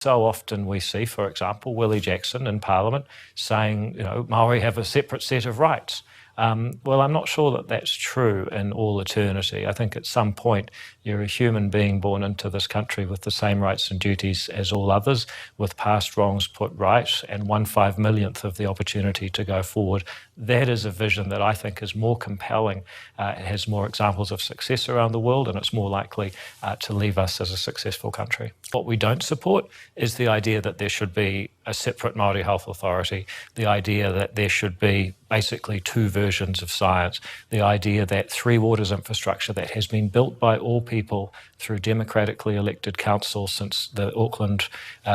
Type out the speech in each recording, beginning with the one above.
So often we see, for example, Willie Jackson in Parliament saying, Māori have a separate set of rights. Well, I'm not sure that that's true in all eternity. I think at some point you're a human being born into this country with the same rights and duties as all others, with past wrongs put right and 1/5,000,000th of the opportunity to go forward. That is a vision that I think is more compelling. It has more examples of success around the world, and it's more likely to leave us as a successful country. What we don't support is the idea that there should be a separate Māori health authority, the idea that there should be basically two versions of science, the idea that Three Waters infrastructure that has been built by all people through democratically elected council since the Auckland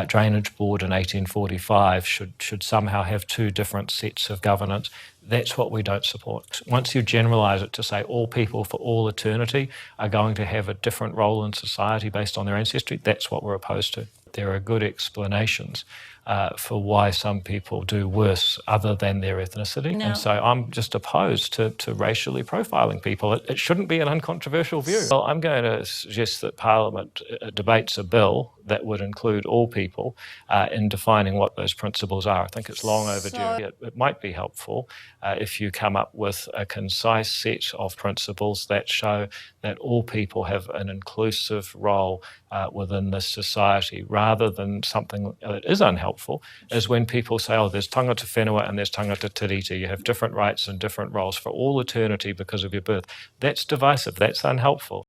Drainage Board in 1845 should somehow have two different sets of governance. That's what we don't support. Once you generalise it to say all people for all eternity are going to have a different role in society based on their ancestry, that's what we're opposed to. There are good explanations for why some people do worse other than their ethnicity. No. And so I'm just opposed to racially profiling people. It shouldn't be an uncontroversial view. Well, I'm going to suggest that Parliament debates a bill that would include all people in defining what those principles are. I think it's long overdue. It might be helpful if you come up with a concise set of principles that show that all people have an inclusive role within this society, rather than something that is unhelpful, is when people say, oh, there's tangata whenua and there's tangata tiriti. You have different rights and different roles for all eternity because of your birth. That's divisive. That's unhelpful.